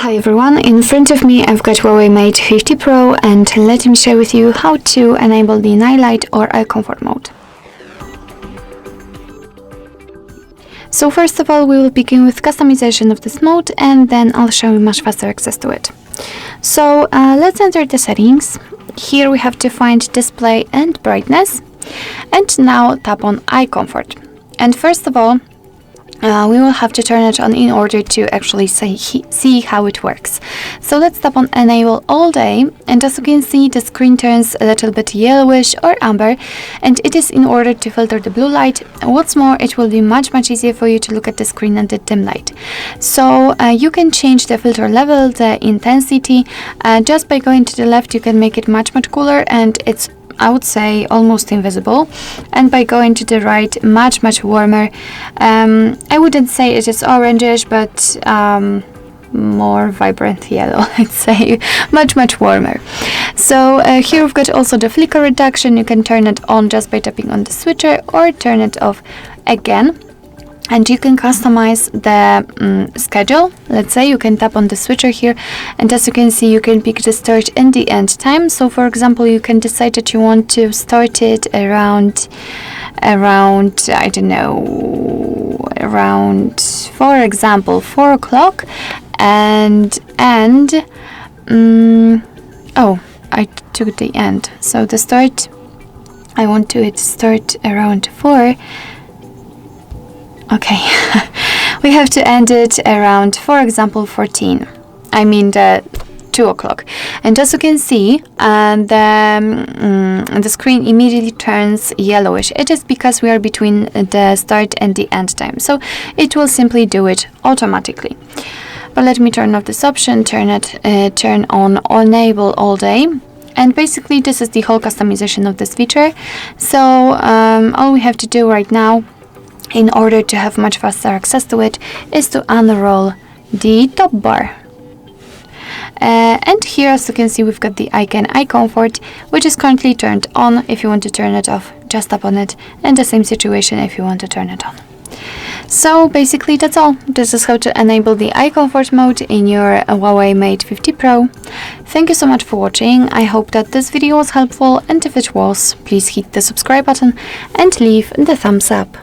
Hi everyone, in front of me I've got HUAWEI Mate 50 Pro and let me share with you how to enable the night light or eye comfort mode. So first of all we will begin with customization of this mode and then I'll show you much faster access to it. So let's enter the settings. Here we have to find display and brightness and now tap on eye comfort. And first of all we will have to turn it on in order to actually see how it works. So let's tap on enable all day, and as you can see the screen turns a little bit yellowish or amber, and it is in order to filter the blue light. What's more, it will be much easier for you to look at the screen at the dim light. So you can change the filter level, the intensity. Just by going to the left you can make it much cooler, and it's, I would say, almost invisible, and by going to the right, much warmer. I wouldn't say it is orangish, but more vibrant yellow, I'd say, much warmer. So here we've got also the flicker reduction. You can turn it on just by tapping on the switcher or turn it off again. And you can customize the schedule. Let's say you can tap on the switcher here, and as you can see you can pick the start and the end time. So for example you can decide that you want to start it around I don't know, around, for example, 4 o'clock and oh, I took the end. So the start, I want to start around 4. Okay, we have to end it around, for example, 14. I mean the 2 o'clock. And as you can see, the screen immediately turns yellowish. It is because we are between the start and the end time. So it will simply do it automatically. But let me turn off this option, turn on enable all day. And basically this is the whole customization of this feature. So all we have to do right now, in order to have much faster access to it, is to unroll the top bar. And here, as you can see, we've got the icon eye comfort, which is currently turned on. If you want to turn it off, just tap on it, and the same situation if you want to turn it on. So basically that's all. This is how to enable the eye comfort mode in your HUAWEI Mate 50 Pro. Thank you so much for watching. I hope that this video was helpful, and if it was, please hit the subscribe button and leave the thumbs up.